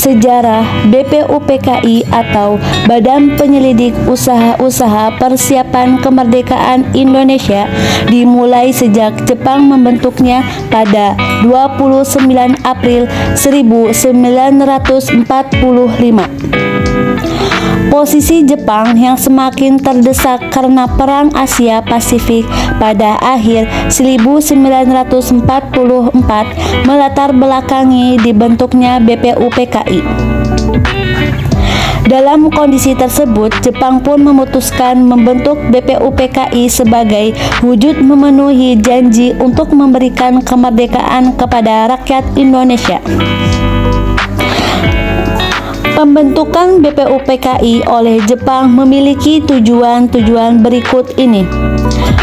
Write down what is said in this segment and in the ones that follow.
sejarah BPUPKI atau Badan Penyelidik Usaha-Usaha Persiapan Kemerdekaan Indonesia dimulai sejak Jepang membentuknya pada 29 April 1945. Posisi Jepang yang semakin terdesak karena Perang Asia Pasifik pada akhir 1944 melatar belakangi dibentuknya BPUPKI. Dalam kondisi tersebut, Jepang pun memutuskan membentuk BPUPKI sebagai wujud memenuhi janji untuk memberikan kemerdekaan kepada rakyat Indonesia. Pembentukan BPUPKI oleh Jepang memiliki tujuan-tujuan berikut ini: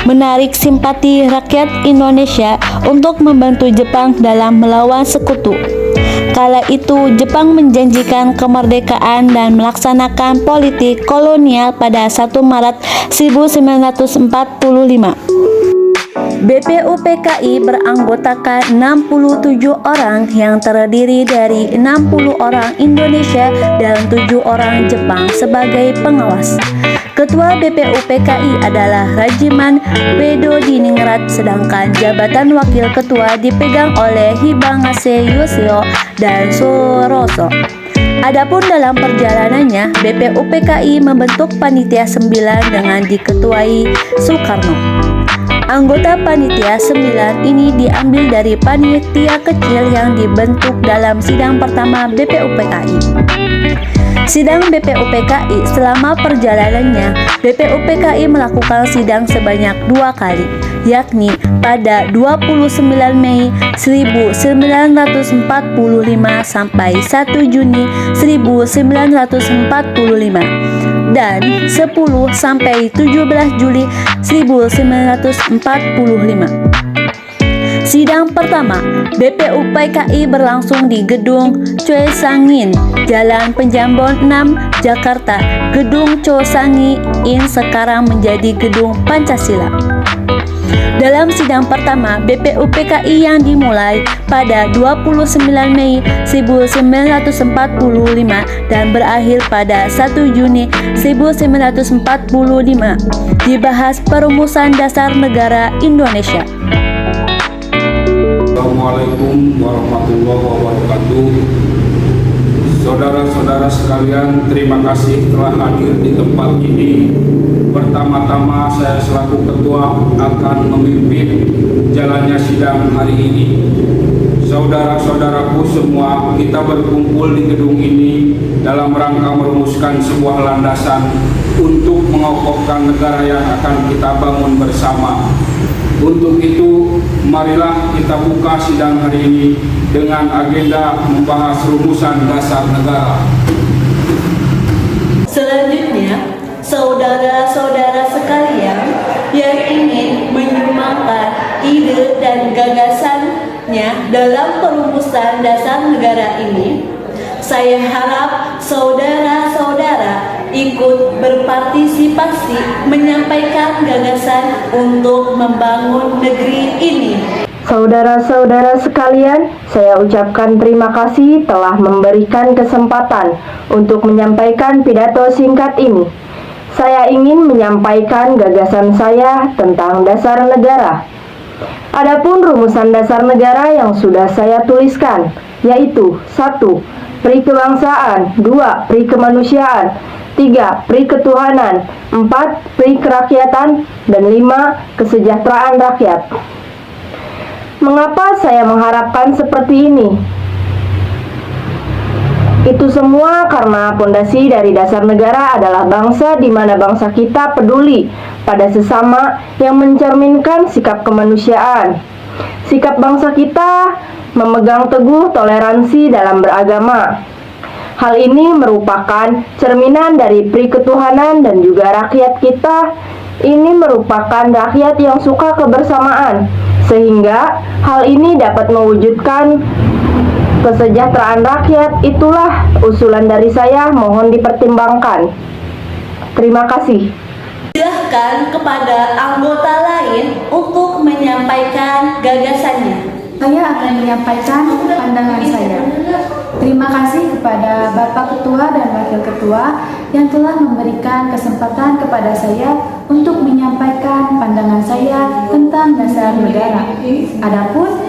menarik simpati rakyat Indonesia untuk membantu Jepang dalam melawan sekutu. Kala itu, Jepang menjanjikan kemerdekaan dan melaksanakan politik kolonial pada 1 Maret 1945. BPUPKI beranggotakan 67 orang yang terdiri dari 60 orang Indonesia dan 7 orang Jepang sebagai pengawas. Ketua BPUPKI adalah Rajiman Pedodiningrat, sedangkan jabatan wakil ketua dipegang oleh Hibangase Yoshio dan Suroso. Adapun dalam perjalanannya, BPUPKI membentuk panitia 9 dengan diketuai Soekarno. Anggota panitia 9 ini diambil dari panitia kecil yang dibentuk dalam sidang pertama BPUPKI. Sidang BPUPKI selama perjalanannya, BPUPKI melakukan sidang sebanyak 2 kali, yakni pada 29 Mei 1945 sampai 1 Juni 1945. Dan 10 sampai 17 Juli 1945. Sidang pertama BPUPKI berlangsung di Gedung Choesangin, Jalan Penjambon 6, Jakarta. Gedung Choesangin sekarang menjadi Gedung Pancasila. Dalam sidang pertama BPUPKI yang dimulai pada 29 Mei 1945 dan berakhir pada 1 Juni 1945, dibahas perumusan dasar negara Indonesia. Assalamualaikum warahmatullahi wabarakatuh. Saudara-saudara sekalian, terima kasih telah hadir di tempat ini. Pertama-tama saya selaku ketua akan memimpin jalannya sidang hari ini. Saudara-saudaraku semua, kita berkumpul di gedung ini dalam rangka merumuskan sebuah landasan untuk mengokohkan negara yang akan kita bangun bersama. Untuk itu, marilah kita buka sidang hari ini dengan agenda membahas rumusan dasar negara. Selanjutnya, saudara-saudara sekalian yang ingin menyumbangkan ide dan gagasannya dalam perumusan dasar negara ini, saya harap saudara-saudara ikut berpartisipasi menyampaikan gagasan untuk membangun negeri ini. Saudara-saudara sekalian, saya ucapkan terima kasih telah memberikan kesempatan untuk menyampaikan pidato singkat ini. Saya ingin menyampaikan gagasan saya tentang dasar negara. Adapun rumusan dasar negara yang sudah saya tuliskan, yaitu 1. Pri kebangsaan, 2. Pri kemanusiaan, 3. Pri ketuhanan, 4. Pri kerakyatan, dan 5. Kesejahteraan rakyat. Mengapa saya mengharapkan seperti ini? Itu semua karena pondasi dari dasar negara adalah bangsa di mana bangsa kita peduli pada sesama yang mencerminkan sikap kemanusiaan. Sikap bangsa kita memegang teguh toleransi dalam beragama. Hal ini merupakan cerminan dari pri ketuhanan dan juga rakyat kita. Ini merupakan rakyat yang suka kebersamaan, sehingga hal ini dapat mewujudkan kesejahteraan rakyat. Itulah usulan dari saya, mohon dipertimbangkan. Terima kasih. Silahkan kepada anggota lain untuk menyampaikan gagasannya. Saya akan menyampaikan pandangan saya. Terima kasih kepada Bapak Ketua dan Wakil Ketua yang telah memberikan kesempatan kepada saya untuk menyampaikan pandangan saya tentang dasar negara. Adapun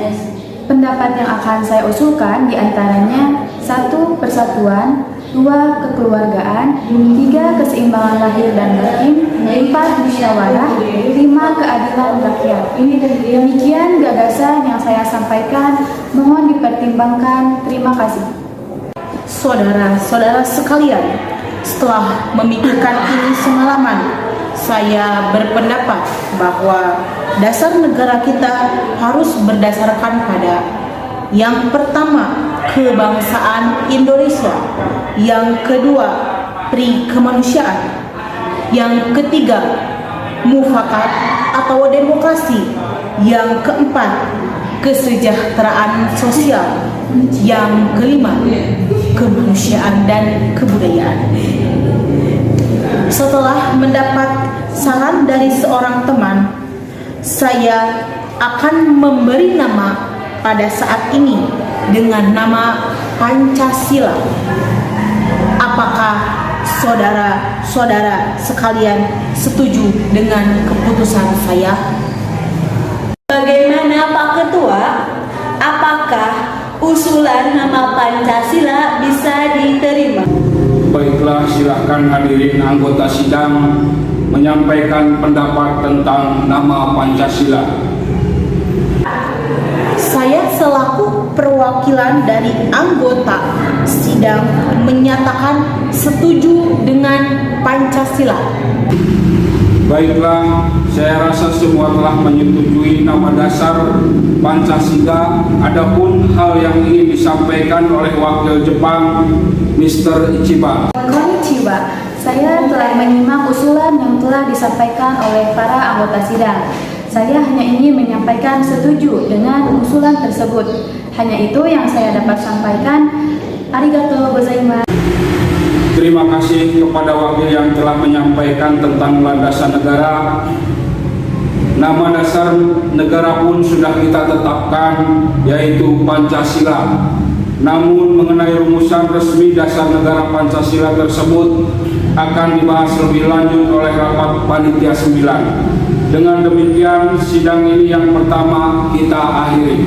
pendapat yang akan saya usulkan diantaranya 1. Persatuan, 2. Kekeluargaan, 3. Keseimbangan lahir dan batin, 4. Musyawarah, 5. Keadilan rakyat. Demikian gagasan yang saya sampaikan, mohon dipertimbangkan. Terima kasih. Saudara-saudara sekalian, setelah memikirkan ini semalaman, saya berpendapat bahwa dasar negara kita harus berdasarkan pada yang pertama, kebangsaan Indonesia, yang kedua, pri kemanusiaan, yang ketiga, mufakat atau demokrasi, yang keempat, kesejahteraan sosial, yang kelima, kemanusiaan dan kebudayaan. Setelah mendapat saran dari seorang teman, saya akan memberi nama pada saat ini dengan nama Pancasila. Apakah saudara-saudara sekalian setuju dengan keputusan saya? Bagaimana Pak Ketua? Apakah usulan nama Pancasila bisa diterima? Baiklah, silakan hadirin anggota sidang menyampaikan pendapat tentang nama Pancasila. Saya selaku perwakilan dari anggota sidang menyatakan setuju dengan Pancasila. Baiklah, saya rasa semua telah menyetujui nama dasar Pancasila. Adapun hal yang ingin disampaikan oleh wakil Jepang, Mr. Ichiba. Konnichiwa, saya telah menyimak usulan yang telah disampaikan oleh para anggota sidang. Saya hanya ingin menyampaikan setuju dengan usulan tersebut. Hanya itu yang saya dapat sampaikan. Arigatou gozaimasu. Terima kasih kepada wakil yang telah menyampaikan tentang landasan negara. Nama dasar negara pun sudah kita tetapkan, yaitu Pancasila. Namun mengenai rumusan resmi dasar negara Pancasila tersebut akan dibahas lebih lanjut oleh rapat panitia 9. Dengan demikian, sidang ini yang pertama kita akhiri.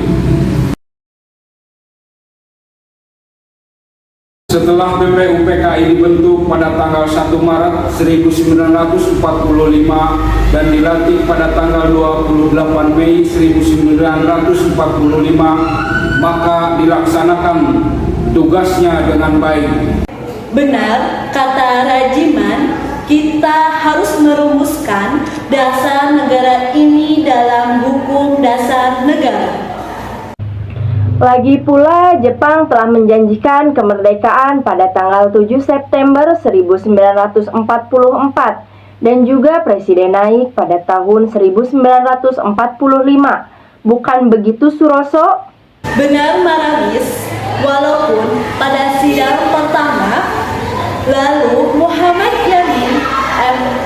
Setelah BPUPKI dibentuk pada tanggal 1 Maret 1945 dan dilantik pada tanggal 28 Mei 1945, maka dilaksanakan tugasnya dengan baik. Benar kata Rajiman, kita harus merumuskan dasar negara ini dalam hukum dasar negara. Lagi pula, Jepang telah menjanjikan kemerdekaan pada tanggal 7 September 1944 dan juga presiden naik pada tahun 1945. Bukan begitu, Suroso? Benar, Maramis. Walaupun pada sidang pertama, lalu Muhammad Yamin,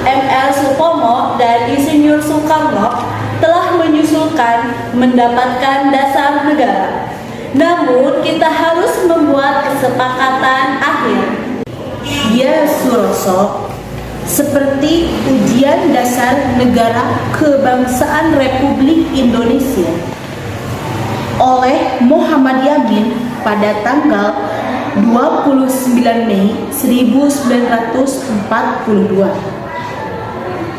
ML Supomo, dan Insinyur Soekarno telah menyusulkan mendapatkan dasar negara. Namun kita harus membuat kesepakatan akhir. Ya Suroso, seperti ujian dasar negara kebangsaan Republik Indonesia oleh Muhammad Yamin pada tanggal 29 Mei 1942.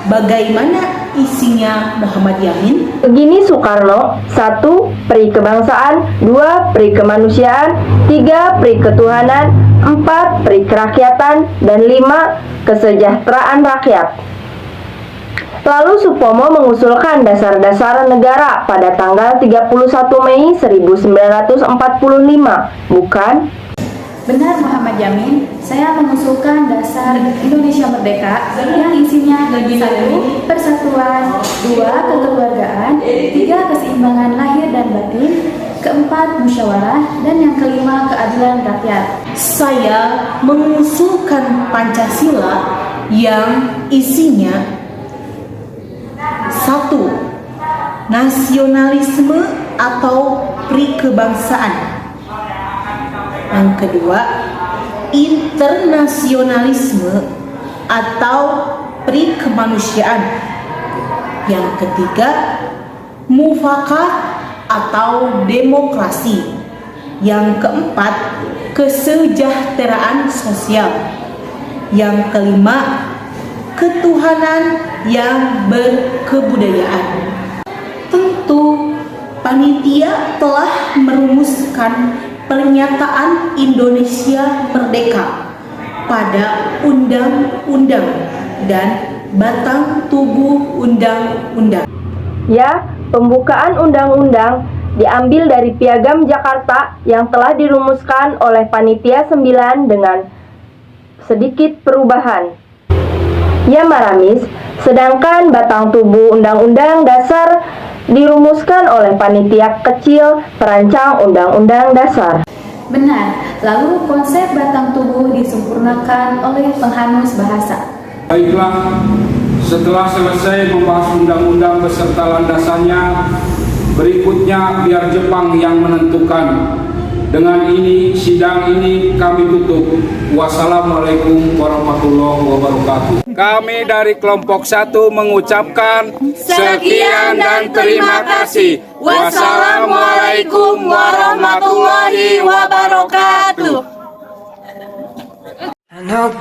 Bagaimana isinya Muhammad Yamin? Begini Soekarno, 1. Pri kebangsaan, 2. Pri kemanusiaan, 3. Pri ketuhanan, 4. Pri kerakyatan, dan 5. Kesejahteraan rakyat. Lalu Supomo mengusulkan dasar-dasar negara pada tanggal 31 Mei 1945, bukan? Benar Muhammad Yamin, saya mengusulkan dasar Indonesia Merdeka yang isinya 1. Persatuan, 2. Kekeluargaan, 3. Keseimbangan lahir dan batin, 4. Musyawarah, dan yang kelima keadilan rakyat. Saya mengusulkan Pancasila yang isinya 1. Nasionalisme atau pri kebangsaan. Yang kedua, internasionalisme atau perikemanusiaan. Yang ketiga, mufakat atau demokrasi. Yang keempat, kesejahteraan sosial. Yang kelima, ketuhanan yang berkebudayaan. Tentu, panitia telah merumuskan pernyataan Indonesia Merdeka pada undang-undang dan batang tubuh undang-undang. Ya, pembukaan undang-undang diambil dari Piagam Jakarta yang telah dirumuskan oleh Panitia 9 dengan sedikit perubahan. Ya Maramis, sedangkan batang tubuh Undang-Undang Dasar dirumuskan oleh Panitia Kecil Perancang Undang-Undang Dasar. Benar, lalu konsep batang tubuh disempurnakan oleh penghanus bahasa. Baiklah, setelah selesai membahas undang-undang beserta landasannya, berikutnya biar Jepang yang menentukan. Dengan ini, sidang ini kami tutup. Wassalamualaikum warahmatullahi wabarakatuh. Kami dari kelompok 1 mengucapkan sekian dan terima kasih. Wassalamualaikum warahmatullahi wabarakatuh. I know